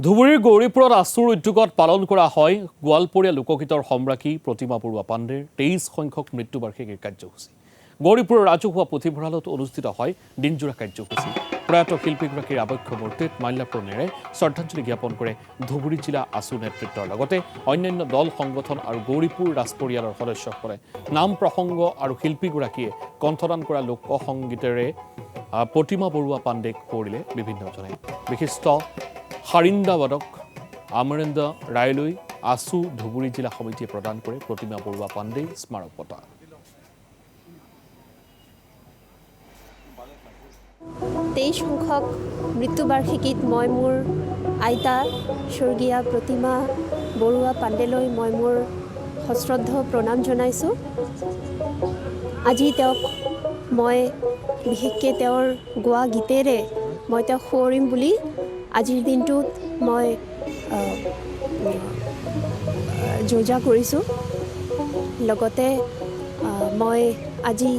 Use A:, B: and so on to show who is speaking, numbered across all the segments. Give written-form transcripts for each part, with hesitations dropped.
A: ধুবুৰীৰ গৌৰীপুৰত আছুৰ উদ্যোগত পালন কৰা হয় গোৱালপৰীয়া লোকগীতৰ সম্ৰাজ্ঞী প্ৰতিমা বৰুৱা পাণ্ডেৰ 23 সংখ্যক মৃত্যুবাৰ্ষিকীৰ কাৰ্যসূচী। গৌৰীপুৰৰ ৰাজহুৱা পুথিভঁৰালত অনুষ্ঠিত হয় দিনজোৰা কাৰ্যসূচী। প্ৰয়াত শিল্পীগৰাকীৰ আবক্ষ মূৰ্তিত মাল্যাৰ্পণেৰে শ্ৰদ্ধাঞ্জলি জ্ঞাপন কৰে ধুবুৰী জিলা আছু নেতৃত্বৰ লগতে অন্যান্য দল সংগঠন আৰু গৌৰীপুৰ ৰাজ পৰিয়ালৰ সদস্যসকলে নাম প্ৰসংগ আৰু শিল্পীগৰাকীয়ে কণ্ঠদান কৰা লোকসংগীতেৰে প্ৰতিমা বৰুৱা পাণ্ডেক কৰিলে বিভিন্নজনে। বিশিষ্ট হাৰিন্দাবাদক আমৰেন্দ্ৰ ৰায়লৈ আছু ধুবুৰী জিলা সমিতিয়ে প্ৰদান কৰে প্ৰতিমা বৰুৱা পাণ্ডে স্মাৰক বঁটা।
B: তেইছ সংখ্যক মৃত্যুবাৰ্ষিকীত মই মোৰ আইতা স্বৰ্গীয়া প্ৰতিমা বৰুৱা পাণ্ডেলৈ মই মোৰ সশ্ৰদ্ধ প্ৰণাম জনাইছোঁ। আজি তেওঁক মই বিশেষকৈ তেওঁৰ গোৱা গীতেৰে মই তেওঁক সোঁৱৰিম বুলি আজিৰ দিনটোত মই যোজা কৰিছোঁ। লগতে মই আজি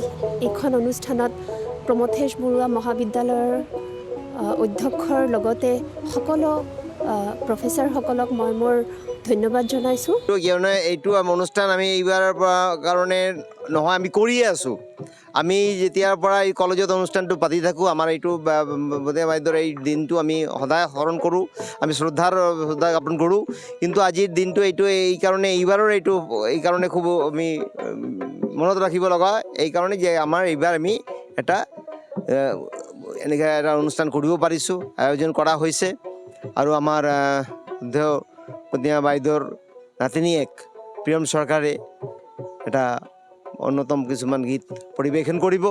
B: এইখন অনুষ্ঠানত প্ৰমথেশ বৰুৱা মহাবিদ্যালয়ৰ অধ্যক্ষৰ লগতে সকলো প্ৰফেচাৰসকলক মই মোৰ ধন্যবাদ জনাইছোঁ।
C: কিয়নো এইটো অনুষ্ঠান আমি এইবাৰৰ পৰা কাৰণে নহয়, আমি কৰিয়ে আছোঁ। আমি যেতিয়াৰ পৰা এই কলেজত অনুষ্ঠানটো পাতি থাকোঁ, আমাৰ এইটো বাইদেউৰ এই দিনটো আমি সদায় স্মৰণ কৰোঁ, আমি শ্ৰদ্ধা জ্ঞাপন কৰোঁ। কিন্তু আজিৰ দিনটো এইবাৰৰ এই কাৰণে খুব আমি মনত ৰাখিব লগা, এই কাৰণে যে আমাৰ এইবাৰ আমি এটা এনেকৈ এটা অনুষ্ঠান কৰিব পাৰিছোঁ, আয়োজন কৰা হৈছে। আৰু আমাৰ প্ৰতিমা বাইদেউৰ নাতিনীয়েক প্ৰিয়ম চৰকাৰে এটা অন্যতম কিছুমান গীত পৰিৱেশন কৰিব।